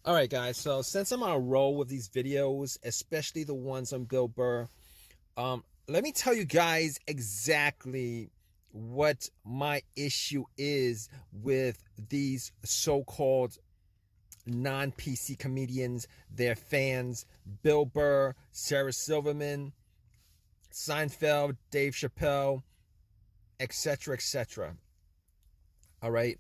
All right, guys. So since I'm on a roll with these videos, especially the ones on Bill Burr, let me tell you guys exactly what my issue is with these so-called non-PC comedians, their fans, Bill Burr, Sarah Silverman, Seinfeld, Dave Chappelle, etc., etc. All right.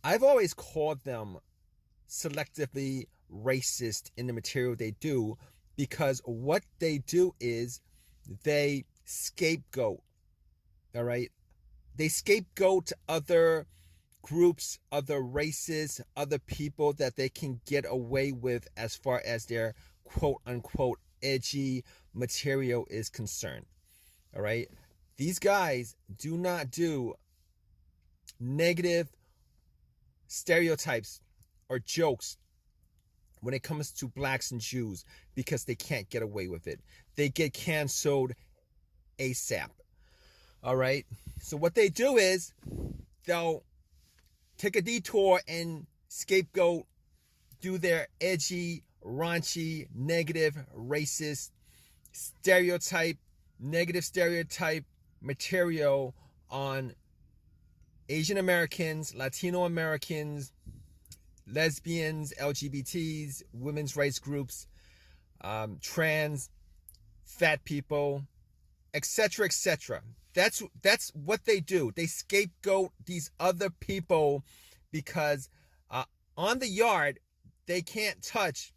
I've always called them selectively racist in the material they do because what they do is they scapegoat. All right. They scapegoat other groups, other races, other people that they can get away with as far as their quote unquote edgy material is concerned. All right. These guys do not do negative stereotypes or jokes when it comes to blacks and Jews because they can't get away with it. They get canceled ASAP. All right. So what they do is they'll take a detour and scapegoat, do their edgy, raunchy, negative, racist stereotype, negative stereotype material on Asian Americans, Latino Americans, lesbians, LGBTs, women's rights groups, trans, fat people, etc., etc. That's what they do. They scapegoat these other people because on the yard they can't touch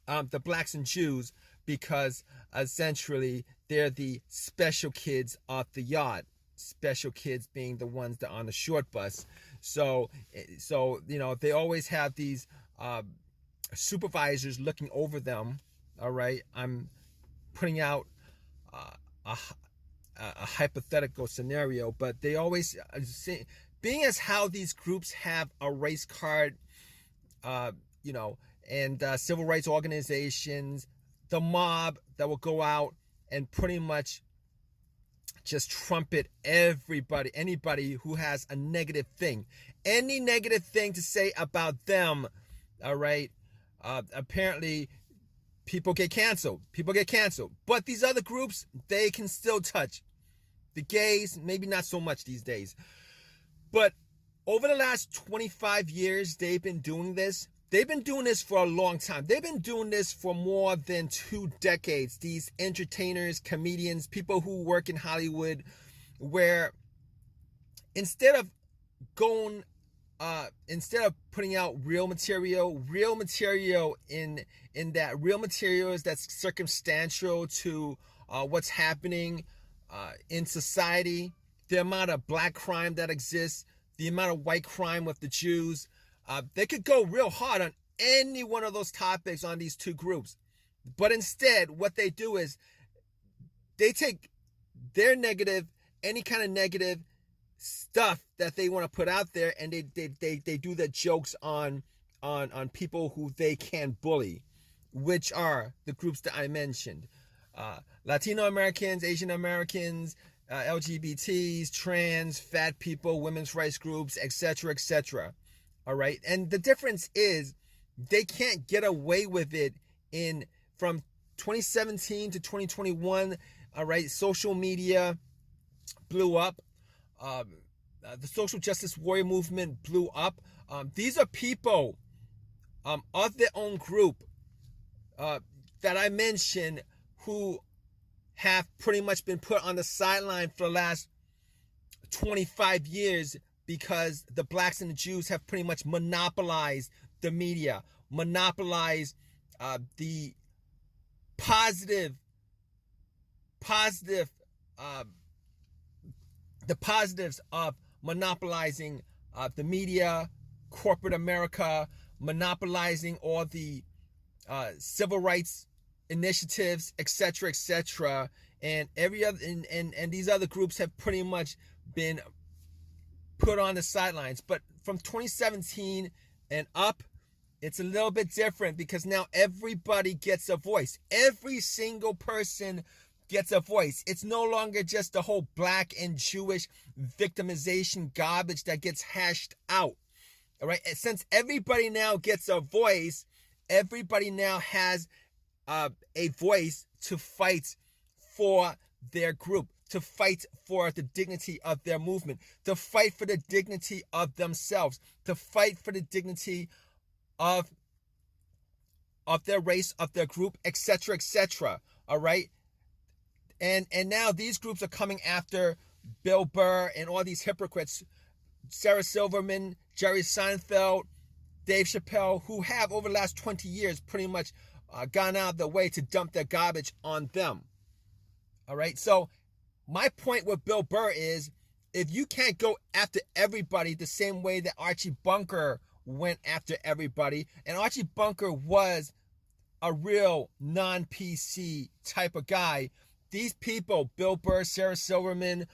the blacks and Jews because essentially they're the special kids off the yard. Special kids being the ones that are on the short bus. So they always have these supervisors looking over them. All right, I'm putting out a hypothetical scenario, but they always being as how these groups have a race card, and civil rights organizations, the mob that will go out and pretty much just trumpet anybody who has a negative thing, any negative thing to say about them. All right. Apparently people get canceled. But these other groups, they can still touch. The gays, maybe not so much these days. But over the last 25 years, they've been doing this. They've been doing this for a long time. They've been doing this for more than 2 decades. These entertainers, comedians, people who work in Hollywood, where instead of putting out real material in that real material is that's circumstantial to what's happening in society, the amount of black crime that exists, the amount of white crime with the Jews. They could go real hard on any one of those topics on these two groups. But instead, what they do is they take their negative, any kind of negative stuff that they want to put out there, and they do the jokes on people who they can bully, which are the groups that I mentioned. Latino Americans, Asian Americans, LGBTs, trans, fat people, women's rights groups, etc., etc. All right. And the difference is they can't get away with it from 2017 to 2021. All right. Social media blew up. The social justice warrior movement blew up. These are people of their own group that I mentioned who have pretty much been put on the sideline for the last 25 years because the blacks and the Jews have pretty much monopolized the media, monopolized the positive, the positives of monopolizing the media, corporate America, monopolizing all the civil rights initiatives, etc., etc. And every other and these other groups have pretty much been put on the sidelines. But from 2017 and up, it's a little bit different because now everybody gets a voice. Every single person gets a voice. It's no longer just the whole black and Jewish victimization garbage that gets hashed out. All right. And since everybody now gets a voice, everybody now has a voice to fight for their group, to fight for the dignity of their movement, to fight for the dignity of themselves, to fight for the dignity of their race, of their group, etc., etc. All right. And now these groups are coming after Bill Burr and all these hypocrites, Sarah Silverman, Jerry Seinfeld, Dave Chappelle, who have over the last 20 years pretty much gone out of the way to dump their garbage on them. All right. So my point with Bill Burr is, if you can't go after everybody the same way that Archie Bunker went after everybody, and Archie Bunker was a real non-PC type of guy, these people, Bill Burr, Sarah Silverman,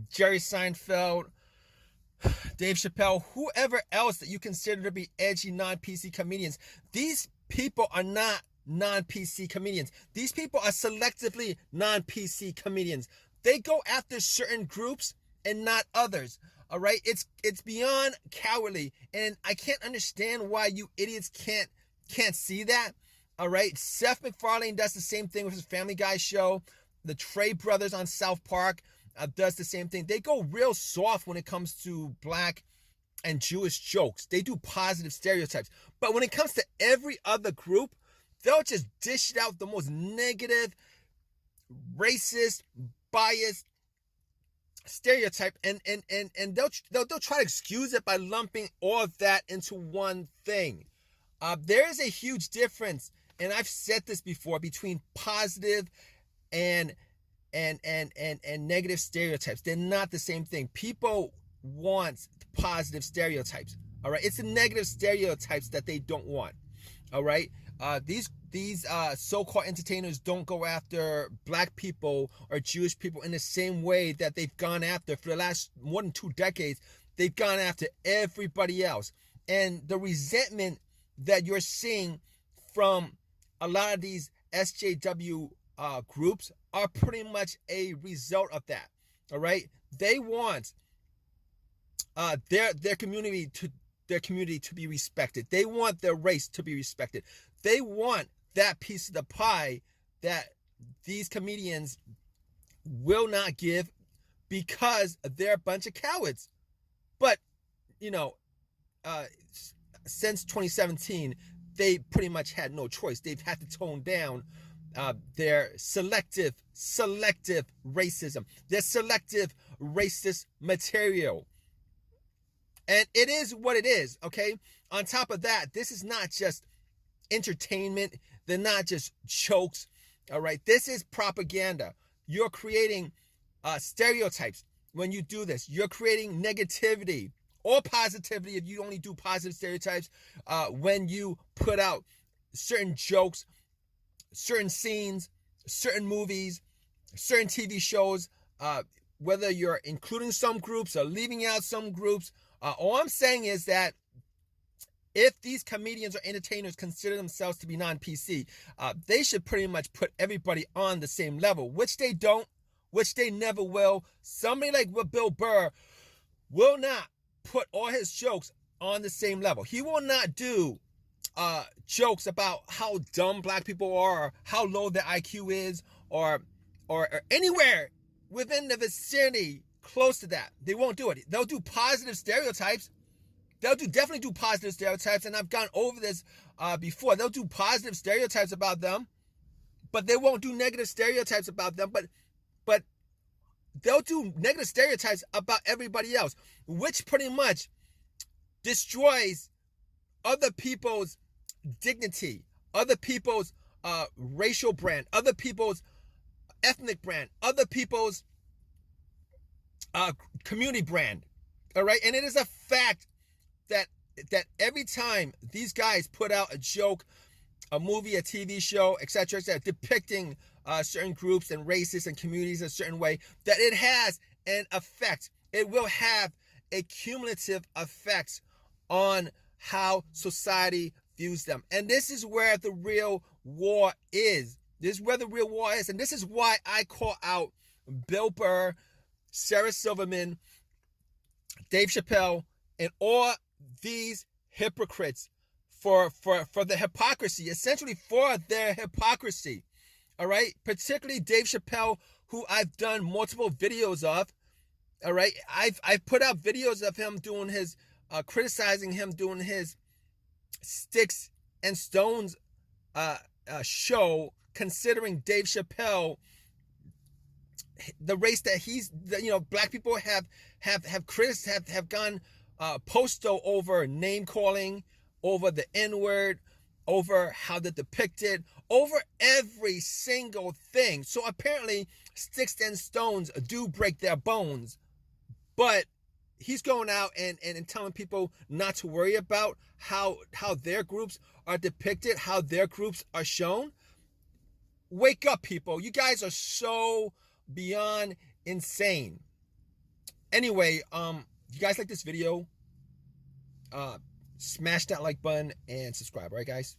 Jerry Seinfeld, Dave Chappelle, whoever else that you consider to be edgy non-PC comedians, these people are not non-PC comedians. These people are selectively non-PC comedians. They go after certain groups and not others. All right, it's beyond cowardly, and I can't understand why you idiots can't see that. All right, Seth MacFarlane does the same thing with his Family Guy show. The Trey brothers on South Park does the same thing. They go real soft when it comes to black and Jewish jokes. They do positive stereotypes. But when it comes to every other group, they'll just dish out the most negative, racist, biased stereotype, and they'll try to excuse it by lumping all of that into one thing. There is a huge difference, and I've said this before, between positive and negative stereotypes. They're not the same thing. People want positive stereotypes. All right, it's the negative stereotypes that they don't want. All right, these so-called entertainers don't go after black people or Jewish people in the same way that they've gone after for the last more than 2 decades. They've gone after everybody else, and the resentment that you're seeing from a lot of these SJW groups are pretty much a result of that. All right, they want their community to be respected. They want their race to be respected. They want that piece of the pie that these comedians will not give because they're a bunch of cowards. But since 2017, they pretty much had no choice. They've had to tone down their selective racism, their selective racist material. And it is what it is, okay? On top of that, this is not just entertainment. They're not just jokes, all right? This is propaganda. You're creating stereotypes when you do this. You're creating negativity or positivity if you only do positive stereotypes when you put out certain jokes, certain scenes, certain movies, certain TV shows, whether you're including some groups or leaving out some groups. All I'm saying is that if these comedians or entertainers consider themselves to be non-PC, they should pretty much put everybody on the same level, which they don't, which they never will. Somebody like Bill Burr will not put all his jokes on the same level. He will not do jokes about how dumb black people are, or how low their IQ is, or anywhere within the vicinity close to that. They won't do it. They'll do positive stereotypes. They'll definitely do positive stereotypes, and I've gone over this before. They'll do positive stereotypes about them, but they won't do negative stereotypes about them. But they'll do negative stereotypes about everybody else, which pretty much destroys other people's dignity, other people's racial brand, other people's ethnic brand, other people's community brand. All right, and it is a fact that every time these guys put out a joke, a movie, a TV show, etc., depicting certain groups and races and communities a certain way, that it has an effect. It will have a cumulative effect on how society views them. And this is where the real war is. This is where the real war is. And this is why I call out Bill Burr, Sarah Silverman, Dave Chappelle, and all these hypocrites for the hypocrisy, essentially for their hypocrisy. All right, particularly Dave Chappelle, who I've done multiple videos of. All right, I've put out videos of him doing his criticizing him doing his Sticks and Stones show, considering Dave Chappelle, the race that he's, black people have gone postal over name calling, over the N-word, over how they're depicted, over every single thing. So apparently Sticks and Stones do break their bones, but he's going out and telling people not to worry about how their groups are depicted, how their groups are shown. Wake up, people. You guys are so beyond insane. Anyway, if you guys like this video, smash that like button and subscribe. All right, guys?